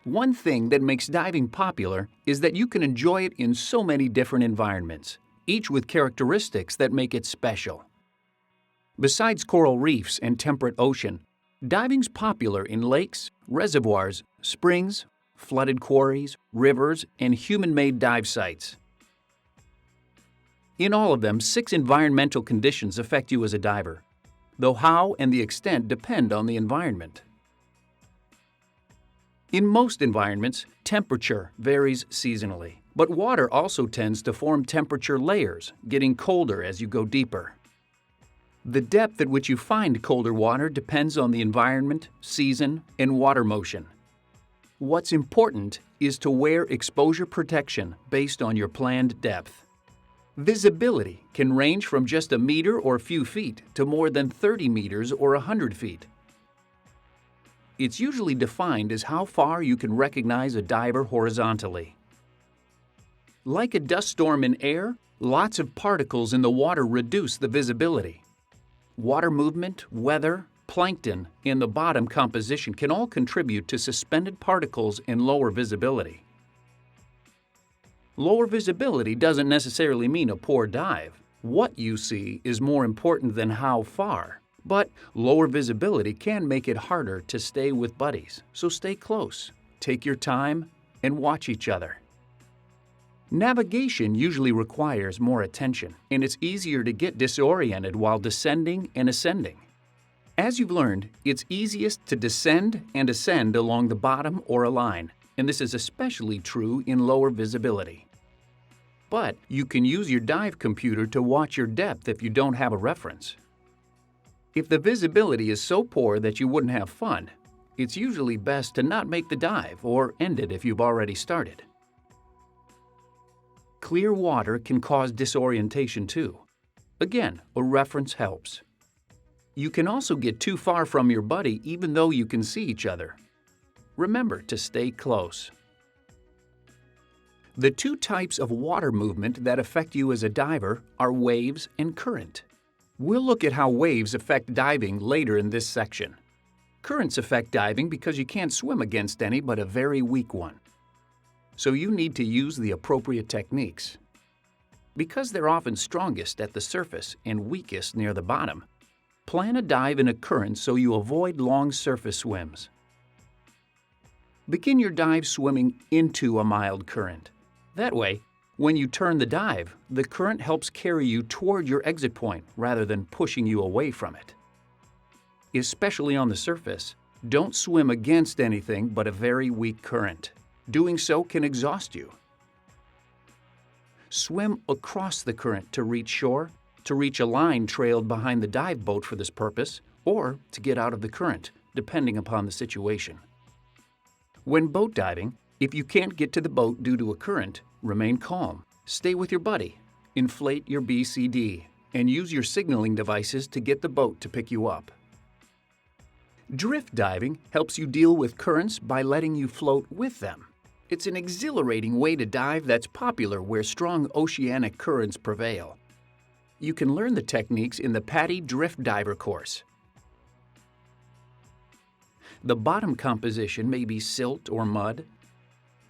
One thing that makes diving popular is that you can enjoy it in so many different environments, each with characteristics that make it special. Besides coral reefs and temperate ocean, diving's popular in lakes, reservoirs, springs, flooded quarries, rivers, and human-made dive sites. In all of them, 6 environmental conditions affect you as a diver, though how and the extent depend on the environment. In most environments, temperature varies seasonally, but water also tends to form temperature layers, getting colder as you go deeper. The depth at which you find colder water depends on the environment, season, and water motion. What's important is to wear exposure protection based on your planned depth. Visibility can range from just a meter or a few feet to more than 30 meters or 100 feet. It's usually defined as how far you can recognize a diver horizontally. Like a dust storm in air, lots of particles in the water reduce the visibility. Water movement, weather, plankton, and the bottom composition can all contribute to suspended particles and lower visibility. Lower visibility doesn't necessarily mean a poor dive. What you see is more important than how far. But lower visibility can make it harder to stay with buddies, so stay close, take your time, and watch each other. Navigation usually requires more attention, and it's easier to get disoriented while descending and ascending. As you've learned, it's easiest to descend and ascend along the bottom or a line, and this is especially true in lower visibility. But you can use your dive computer to watch your depth if you don't have a reference. If the visibility is so poor that you wouldn't have fun, it's usually best to not make the dive or end it if you've already started. Clear water can cause disorientation too. Again, a reference helps. You can also get too far from your buddy even though you can see each other. Remember to stay close. The 2 types of water movement that affect you as a diver are waves and current. We'll look at how waves affect diving later in this section. Currents affect diving because you can't swim against any but a very weak one. So you need to use the appropriate techniques. Because they're often strongest at the surface and weakest near the bottom, plan a dive in a current so you avoid long surface swims. Begin your dive swimming into a mild current. That way, when you turn the dive, the current helps carry you toward your exit point rather than pushing you away from it. Especially on the surface, don't swim against anything but a very weak current. Doing so can exhaust you. Swim across the current to reach shore, to reach a line trailed behind the dive boat for this purpose, or to get out of the current, depending upon the situation. When boat diving, if you can't get to the boat due to a current, remain calm, stay with your buddy, inflate your BCD, and use your signaling devices to get the boat to pick you up. Drift diving helps you deal with currents by letting you float with them. It's an exhilarating way to dive that's popular where strong oceanic currents prevail. You can learn the techniques in the PADI Drift Diver course. The bottom composition may be silt or mud,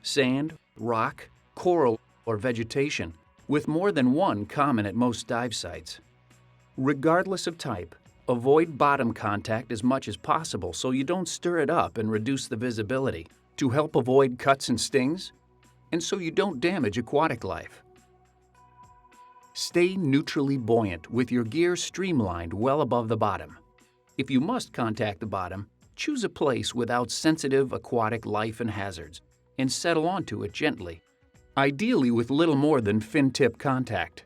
sand, rock, coral, or vegetation, with more than one common at most dive sites. Regardless of type, avoid bottom contact as much as possible so you don't stir it up and reduce the visibility, to help avoid cuts and stings, and so you don't damage aquatic life. Stay neutrally buoyant with your gear streamlined well above the bottom. If you must contact the bottom, choose a place without sensitive aquatic life and hazards, and settle onto it gently, ideally with little more than fin tip contact.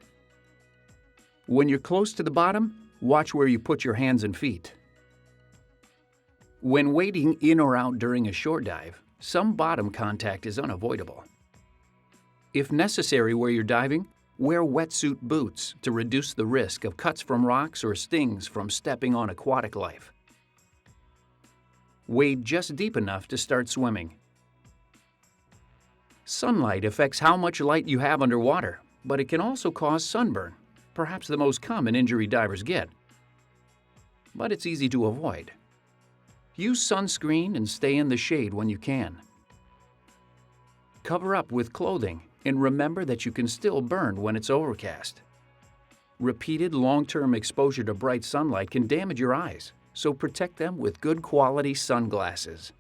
When you're close to the bottom, watch where you put your hands and feet. When wading in or out during a shore dive, some bottom contact is unavoidable. If necessary where you're diving, wear wetsuit boots to reduce the risk of cuts from rocks or stings from stepping on aquatic life. Wade just deep enough to start swimming. Sunlight affects how much light you have underwater, but it can also cause sunburn, perhaps the most common injury divers get. But it's easy to avoid. Use sunscreen and stay in the shade when you can. cover up with clothing and remember that you can still burn when it's overcast. Repeated long-term exposure to bright sunlight can damage your eyes, so protect them with good quality sunglasses.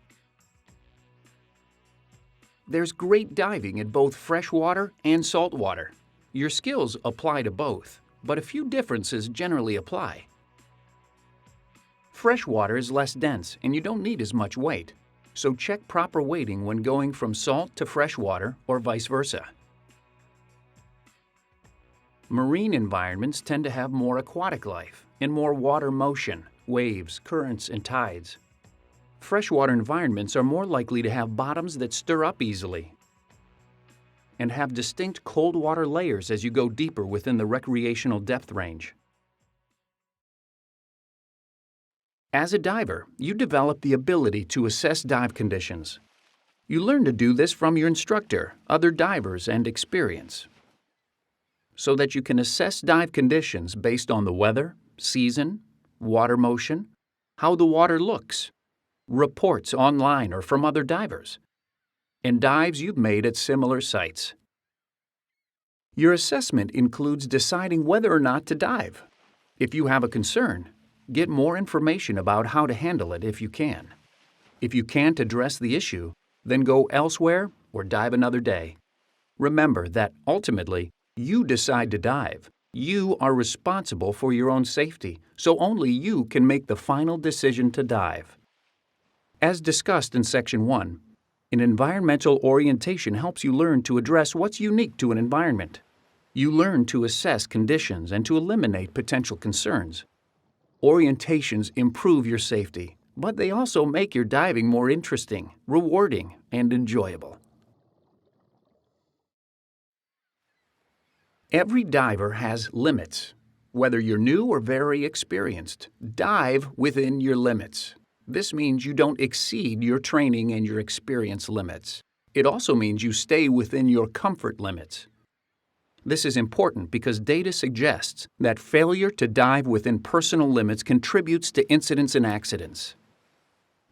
There's great diving in both freshwater and saltwater. Your skills apply to both, but a few differences generally apply. Freshwater is less dense and you don't need as much weight, so check proper weighting when going from salt to freshwater or vice versa. Marine environments tend to have more aquatic life and more water motion, waves, currents, and tides. Freshwater environments are more likely to have bottoms that stir up easily and have distinct cold water layers as you go deeper within the recreational depth range. As a diver, you develop the ability to assess dive conditions. You learn to do this from your instructor, other divers, and experience, so that you can assess dive conditions based on the weather, season, water motion, how the water looks, reports online or from other divers, and dives you've made at similar sites. Your assessment includes deciding whether or not to dive. If you have a concern, get more information about how to handle it if you can. If you can't address the issue, then go elsewhere or dive another day. Remember that ultimately, you decide to dive. You are responsible for your own safety, so only you can make the final decision to dive. As discussed in Section 1, an environmental orientation helps you learn to address what's unique to an environment. You learn to assess conditions and to eliminate potential concerns. Orientations improve your safety, but they also make your diving more interesting, rewarding, and enjoyable. Every diver has limits. Whether you're new or very experienced, dive within your limits. This means you don't exceed your training and your experience limits. It also means you stay within your comfort limits. This is important because data suggests that failure to dive within personal limits contributes to incidents and accidents.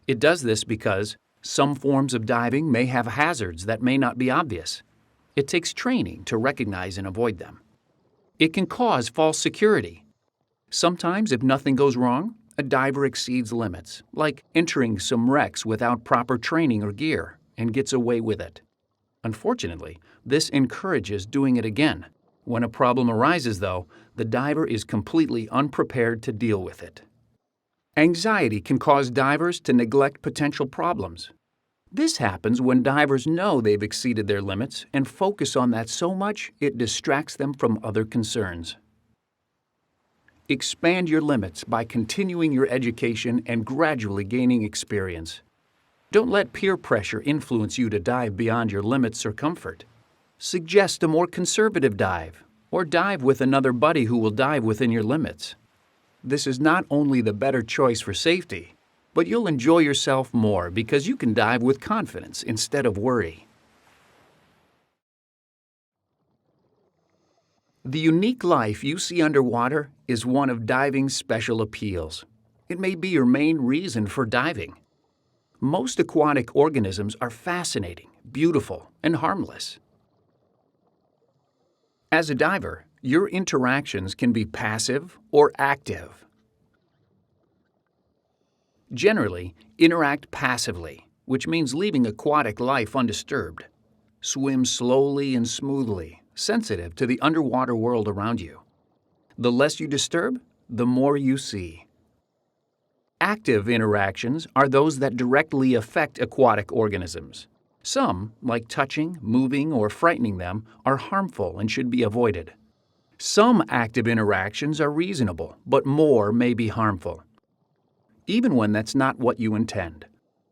It does this because some forms of diving may have hazards that may not be obvious. It takes training to recognize and avoid them. It can cause false security. Sometimes, if nothing goes wrong, a diver exceeds limits, like entering some wrecks without proper training or gear, and gets away with it. Unfortunately, this encourages doing it again. When a problem arises, though, the diver is completely unprepared to deal with it. Anxiety can cause divers to neglect potential problems. This happens when divers know they've exceeded their limits and focus on that so much it distracts them from other concerns. Expand your limits by continuing your education and gradually gaining experience. Don't let peer pressure influence you to dive beyond your limits or comfort. Suggest a more conservative dive, or dive with another buddy who will dive within your limits. This is not only the better choice for safety, but you'll enjoy yourself more because you can dive with confidence instead of worry. The unique life you see underwater is one of diving's special appeals. It may be your main reason for diving. Most aquatic organisms are fascinating, beautiful, and harmless. As a diver, your interactions can be passive or active. Generally, interact passively, which means leaving aquatic life undisturbed. Swim slowly and smoothly, sensitive to the underwater world around you. The less you disturb, the more you see. Active interactions are those that directly affect aquatic organisms. Some, like touching, moving, or frightening them, are harmful and should be avoided. Some active interactions are reasonable, but more may be harmful, even when that's not what you intend.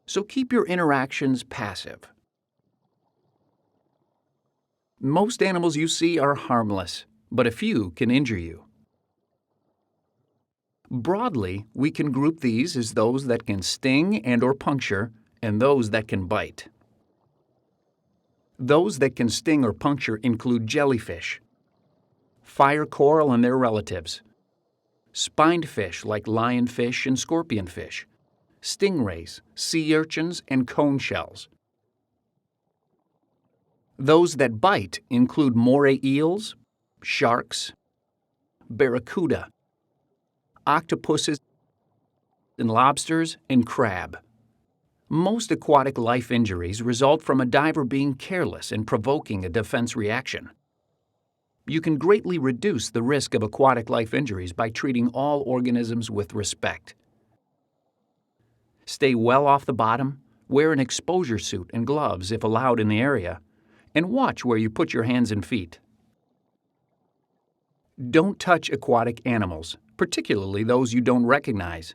So keep your interactions passive. Most animals you see are harmless, but a few can injure you. Broadly, we can group these as those that can sting and/or puncture, and those that can bite. Those that can sting or puncture include jellyfish, fire coral and their relatives, spined fish like lionfish and scorpionfish, stingrays, sea urchins, and cone shells. Those that bite include moray eels, sharks, barracuda, octopuses, and lobsters, and crab. Most aquatic life injuries result from a diver being careless and provoking a defense reaction. You can greatly reduce the risk of aquatic life injuries by treating all organisms with respect. Stay well off the bottom, wear an exposure suit and gloves if allowed in the area, and watch where you put your hands and feet. Don't touch aquatic animals, particularly those you don't recognize.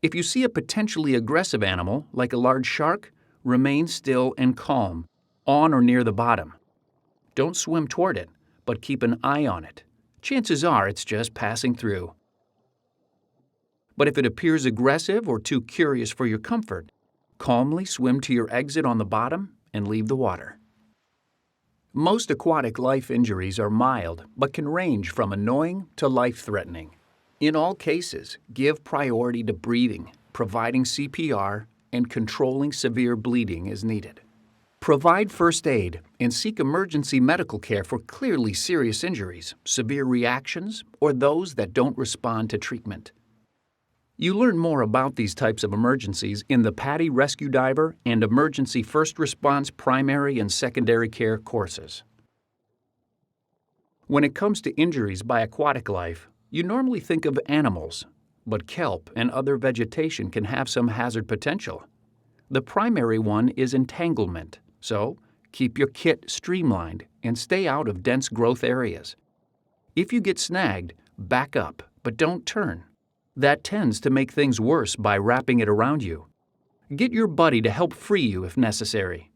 If you see a potentially aggressive animal, like a large shark, remain still and calm, on or near the bottom. Don't swim toward it, but keep an eye on it. Chances are it's just passing through. But if it appears aggressive or too curious for your comfort, calmly swim to your exit on the bottom and leave the water. Most aquatic life injuries are mild, but can range from annoying to life-threatening. In all cases, give priority to breathing, providing CPR, and controlling severe bleeding as needed. Provide first aid and seek emergency medical care for clearly serious injuries, severe reactions, or those that don't respond to treatment. You learn more about these types of emergencies in the PADI Rescue Diver and Emergency First Response Primary and Secondary Care courses. When it comes to injuries by aquatic life, you normally think of animals, but kelp and other vegetation can have some hazard potential. The primary one is entanglement, so keep your kit streamlined and stay out of dense growth areas. If you get snagged, back up, but don't turn. That tends to make things worse by wrapping it around you. Get your buddy to help free you if necessary.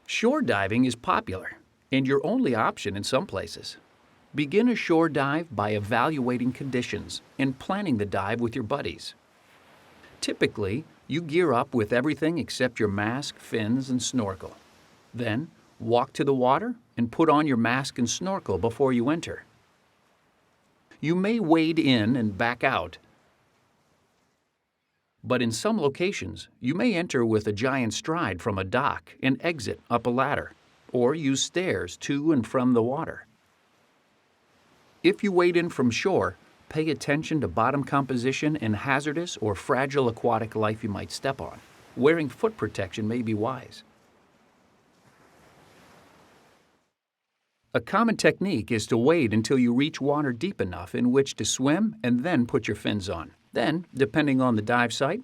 Shore diving is popular and your only option in some places. Begin a shore dive by evaluating conditions and planning the dive with your buddies. Typically, you gear up with everything except your mask, fins, and snorkel. Then, walk to the water and put on your mask and snorkel before you enter. You may wade in and back out, but in some locations, you may enter with a giant stride from a dock and exit up a ladder, or use stairs to and from the water. If you wade in from shore, pay attention to bottom composition and hazardous or fragile aquatic life you might step on. Wearing foot protection may be wise. A common technique is to wade until you reach water deep enough in which to swim and then put your fins on. Then, depending on the dive site,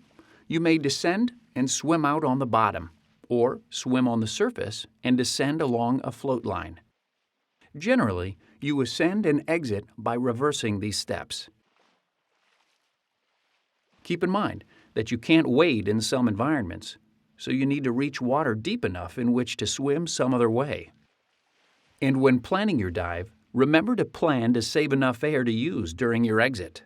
you may descend and swim out on the bottom, or swim on the surface and descend along a float line. Generally, you ascend and exit by reversing these steps. Keep in mind that you can't wade in some environments, so you need to reach water deep enough in which to swim some other way. And when planning your dive, remember to plan to save enough air to use during your exit.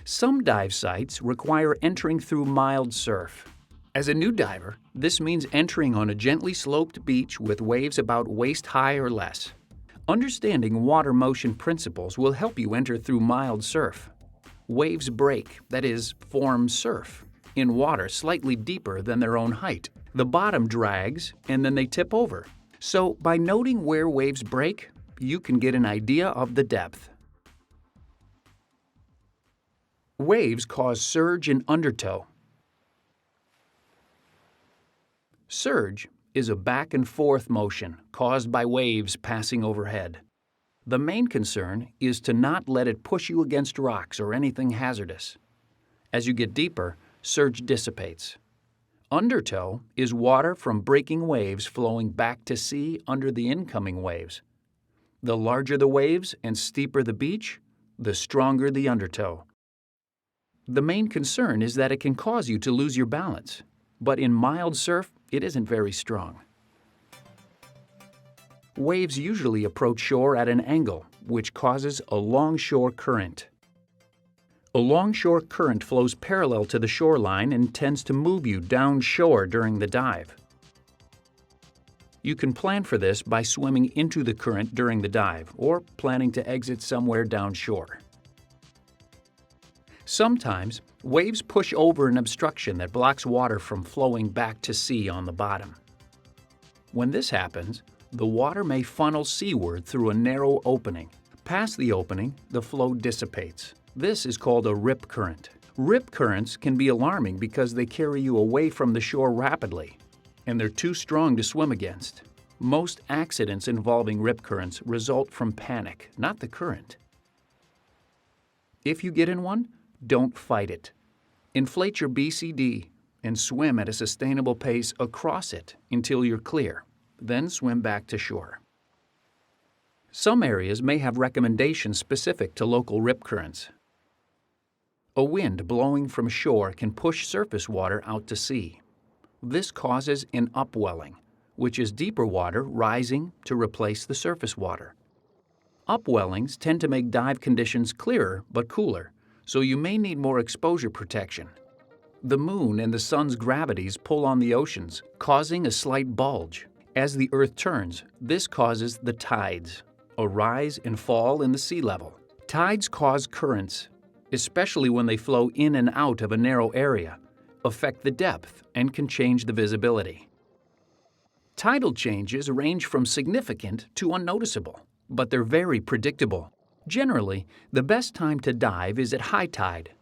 Some dive sites require entering through mild surf. As a new diver, this means entering on a gently sloped beach with waves about waist high or less. Understanding water motion principles will help you enter through mild surf. Waves break, that is, form surf, in water slightly deeper than their own height. The bottom drags, and then they tip over. So, by noting where waves break, you can get an idea of the depth. Waves cause surge and undertow. Surge is a back and forth motion caused by waves passing overhead. The main concern is to not let it push you against rocks or anything hazardous. As you get deeper, surge dissipates. Undertow is water from breaking waves flowing back to sea under the incoming waves. The larger the waves and steeper the beach, the stronger the undertow. The main concern is that it can cause you to lose your balance, but in mild surf, it isn't very strong. Waves usually approach shore at an angle, which causes a longshore current. A longshore current flows parallel to the shoreline and tends to move you downshore during the dive. You can plan for this by swimming into the current during the dive or planning to exit somewhere downshore. Sometimes, waves push over an obstruction that blocks water from flowing back to sea on the bottom. When this happens, the water may funnel seaward through a narrow opening. Past the opening, the flow dissipates. This is called a rip current. Rip currents can be alarming because they carry you away from the shore rapidly, and they're too strong to swim against. Most accidents involving rip currents result from panic, not the current. If you get in one, don't fight it. Inflate your BCD and swim at a sustainable pace across it until you're clear. Then swim back to shore. Some areas may have recommendations specific to local rip currents. A wind blowing from shore can push surface water out to sea. This causes an upwelling, which is deeper water rising to replace the surface water. Upwellings tend to make dive conditions clearer but cooler, so you may need more exposure protection. The moon and the sun's gravities pull on the oceans, causing a slight bulge. As the Earth turns, this causes the tides, a rise and fall in the sea level. Tides cause currents, especially when they flow in and out of a narrow area, affect the depth, and can change the visibility. Tidal changes range from significant to unnoticeable, but they're very predictable. Generally, the best time to dive is at high tide.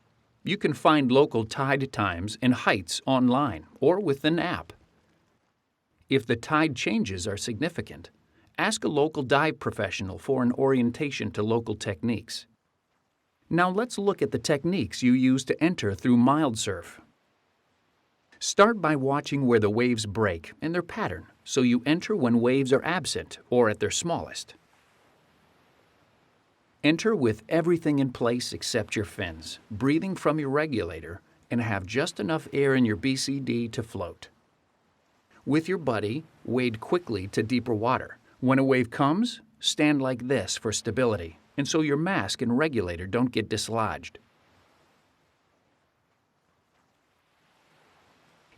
You can find local tide times and heights online or with an app. If the tide changes are significant, ask a local dive professional for an orientation to local techniques. Now let's look at the techniques you use to enter through mild surf. Start by watching where the waves break and their pattern, so you enter when waves are absent or at their smallest. Enter with everything in place except your fins, breathing from your regulator, and have just enough air in your BCD to float. With your buddy, wade quickly to deeper water. When a wave comes, stand like this for stability, and so your mask and regulator don't get dislodged.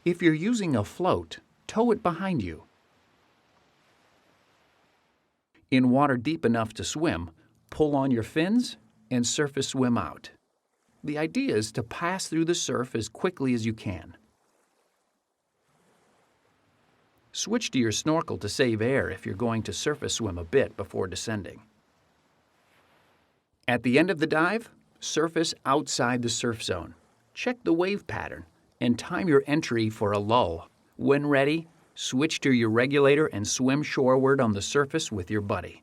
If you're using a float, tow it behind you. In water deep enough to swim, pull on your fins and surface swim out. The idea is to pass through the surf as quickly as you can. Switch to your snorkel to save air if you're going to surface swim a bit before descending. At the end of the dive, surface outside the surf zone. Check the wave pattern and time your entry for a lull. When ready, switch to your regulator and swim shoreward on the surface with your buddy.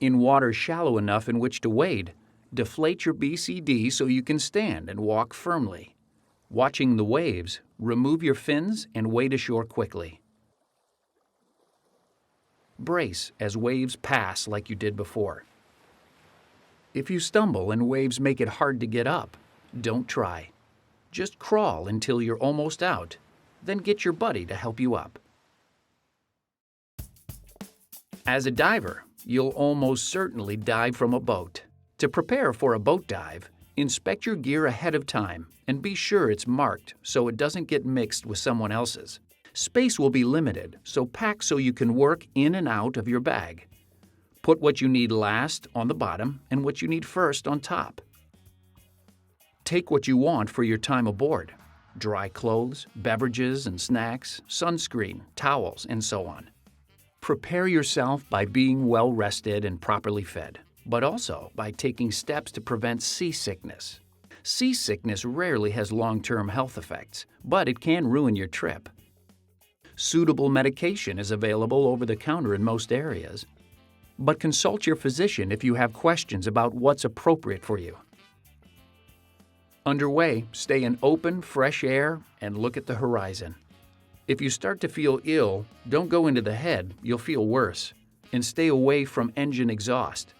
In water shallow enough in which to wade, deflate your BCD so you can stand and walk firmly. Watching the waves, remove your fins and wade ashore quickly. Brace as waves pass like you did before. If you stumble and waves make it hard to get up, don't try. Just crawl until you're almost out, then get your buddy to help you up. As a diver, you'll almost certainly dive from a boat. To prepare for a boat dive, inspect your gear ahead of time and be sure it's marked so it doesn't get mixed with someone else's. Space will be limited, so pack so you can work in and out of your bag. Put what you need last on the bottom and what you need first on top. Take what you want for your time aboard: dry clothes, beverages and snacks, sunscreen, towels, and so on. Prepare yourself by being well rested and properly fed, but also by taking steps to prevent seasickness. Seasickness rarely has long-term health effects, but it can ruin your trip. Suitable medication is available over the counter in most areas, but consult your physician if you have questions about what's appropriate for you. Underway, stay in open, fresh air and look at the horizon. If you start to feel ill, don't go into the head, you'll feel worse, and stay away from engine exhaust.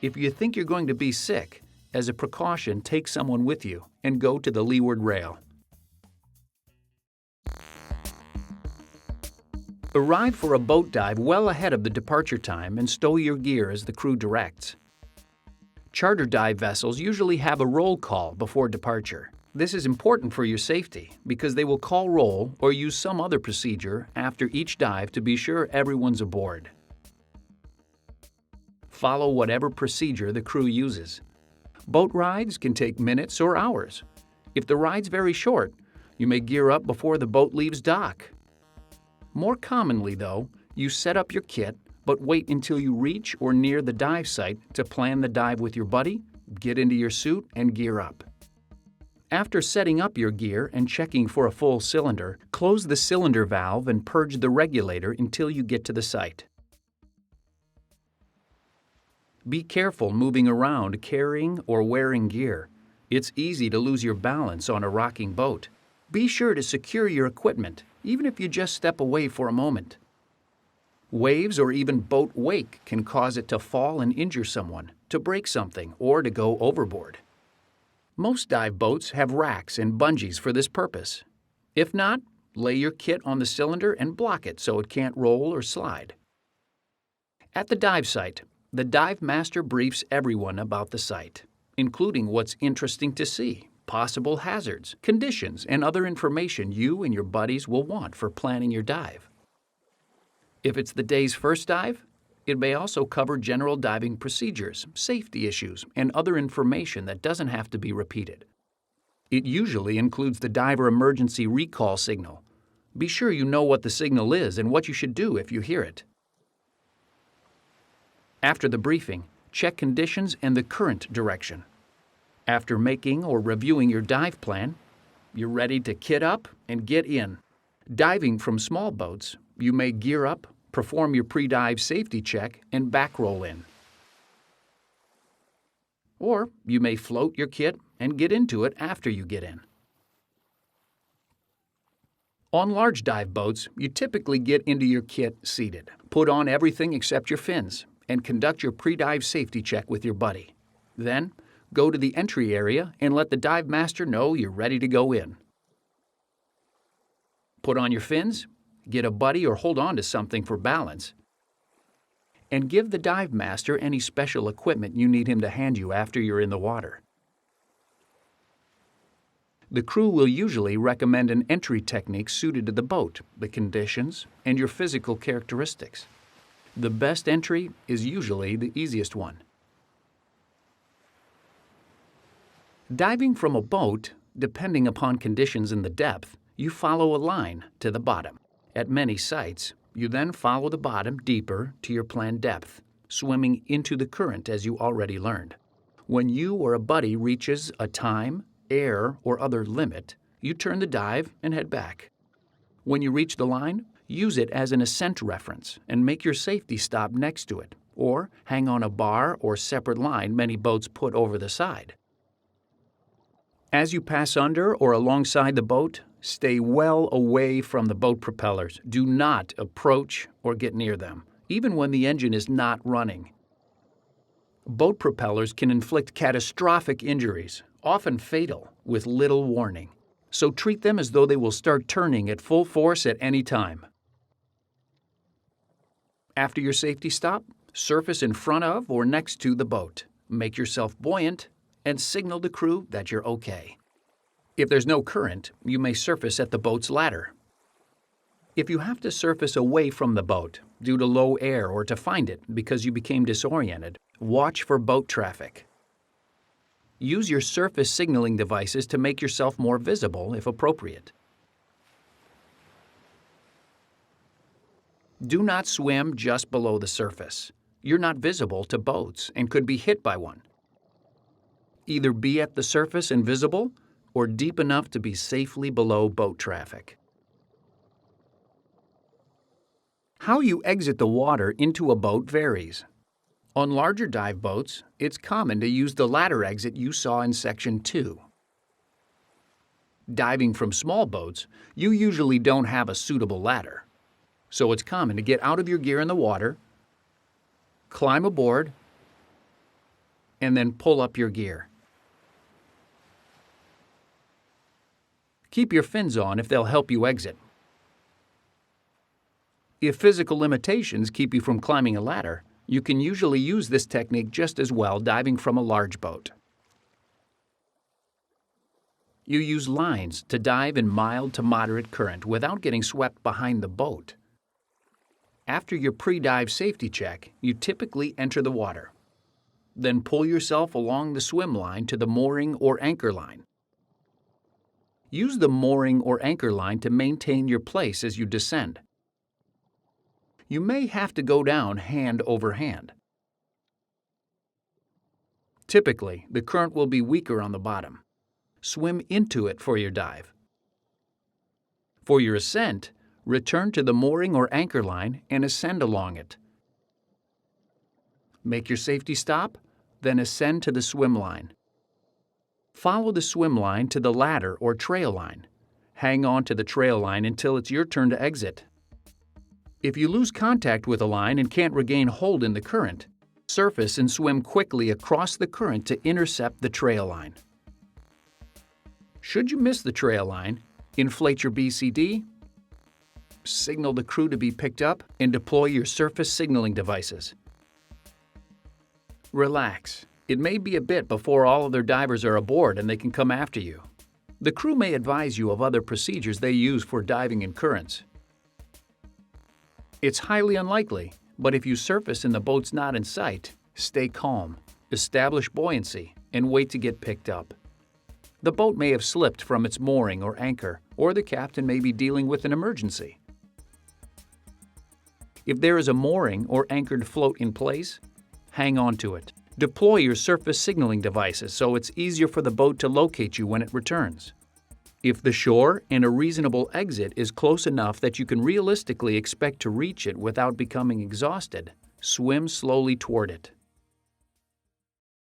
If you think you're going to be sick, as a precaution, take someone with you and go to the leeward rail. Arrive for a boat dive well ahead of the departure time and stow your gear as the crew directs. Charter dive vessels usually have a roll call before departure. This is important for your safety because they will call roll or use some other procedure after each dive to be sure everyone's aboard. Follow whatever procedure the crew uses. Boat rides can take minutes or hours. If the ride's very short, you may gear up before the boat leaves dock. More commonly, though, you set up your kit, but wait until you reach or near the dive site to plan the dive with your buddy, get into your suit, and gear up. After setting up your gear and checking for a full cylinder, close the cylinder valve and purge the regulator until you get to the site. Be careful moving around carrying or wearing gear. It's easy to lose your balance on a rocking boat. Be sure to secure your equipment, even if you just step away for a moment. Waves or even boat wake can cause it to fall and injure someone, to break something, or to go overboard. Most dive boats have racks and bungees for this purpose. If not, lay your kit on the cylinder and block it so it can't roll or slide. At the dive site, the dive master briefs everyone about the site, including what's interesting to see, possible hazards, conditions, and other information you and your buddies will want for planning your dive. If it's the day's first dive, it may also cover general diving procedures, safety issues, and other information that doesn't have to be repeated. It usually includes the diver emergency recall signal. Be sure you know what the signal is and what you should do if you hear it. After the briefing, check conditions and the current direction. After making or reviewing your dive plan, you're ready to kit up and get in. Diving from small boats, you may gear up, perform your pre-dive safety check, and back roll in. Or you may float your kit and get into it after you get in. On large dive boats, you typically get into your kit seated. Put on everything except your fins and conduct your pre-dive safety check with your buddy. Then, go to the entry area and let the dive master know you're ready to go in. Put on your fins, get a buddy or hold on to something for balance, and give the dive master any special equipment you need him to hand you after you're in the water. The crew will usually recommend an entry technique suited to the boat, the conditions, and your physical characteristics. The best entry is usually the easiest one. Diving from a boat, depending upon conditions in the depth, you follow a line to the bottom. At many sites, you then follow the bottom deeper to your planned depth, swimming into the current as you already learned. When you or a buddy reaches a time, air, or other limit, you turn the dive and head back. When you reach the line, use it as an ascent reference and make your safety stop next to it, or hang on a bar or separate line many boats put over the side. As you pass under or alongside the boat, stay well away from the boat propellers. Do not approach or get near them, even when the engine is not running. Boat propellers can inflict catastrophic injuries, often fatal, with little warning. So treat them as though they will start turning at full force at any time. After your safety stop, surface in front of or next to the boat. Make yourself buoyant and signal the crew that you're okay. If there's no current, you may surface at the boat's ladder. If you have to surface away from the boat due to low air or to find it because you became disoriented, watch for boat traffic. Use your surface signaling devices to make yourself more visible if appropriate. Do not swim just below the surface. You're not visible to boats and could be hit by one. Either be at the surface and visible, or deep enough to be safely below boat traffic. How you exit the water into a boat varies. On larger dive boats, it's common to use the ladder exit you saw in Section 2. Diving from small boats, you usually don't have a suitable ladder. So it's common to get out of your gear in the water, climb aboard, and then pull up your gear. Keep your fins on if they'll help you exit. If physical limitations keep you from climbing a ladder, you can usually use this technique just as well diving from a large boat. You use lines to dive in mild to moderate current without getting swept behind the boat. After your pre-dive safety check, you typically enter the water. Then pull yourself along the swim line to the mooring or anchor line. Use the mooring or anchor line to maintain your place as you descend. You may have to go down hand over hand. Typically, the current will be weaker on the bottom. Swim into it for your dive. For your ascent, return to the mooring or anchor line and ascend along it. Make your safety stop, then ascend to the swim line. Follow the swim line to the ladder or trail line. Hang on to the trail line until it's your turn to exit. If you lose contact with a line and can't regain hold in the current, surface and swim quickly across the current to intercept the trail line. Should you miss the trail line, inflate your BCD, signal the crew to be picked up, and deploy your surface signaling devices. Relax. It may be a bit before all other divers are aboard and they can come after you. The crew may advise you of other procedures they use for diving in currents. It's highly unlikely, but if you surface and the boat's not in sight, stay calm, establish buoyancy, and wait to get picked up. The boat may have slipped from its mooring or anchor, or the captain may be dealing with an emergency. If there is a mooring or anchored float in place, hang on to it. Deploy your surface signaling devices so it's easier for the boat to locate you when it returns. If the shore and a reasonable exit is close enough that you can realistically expect to reach it without becoming exhausted, swim slowly toward it.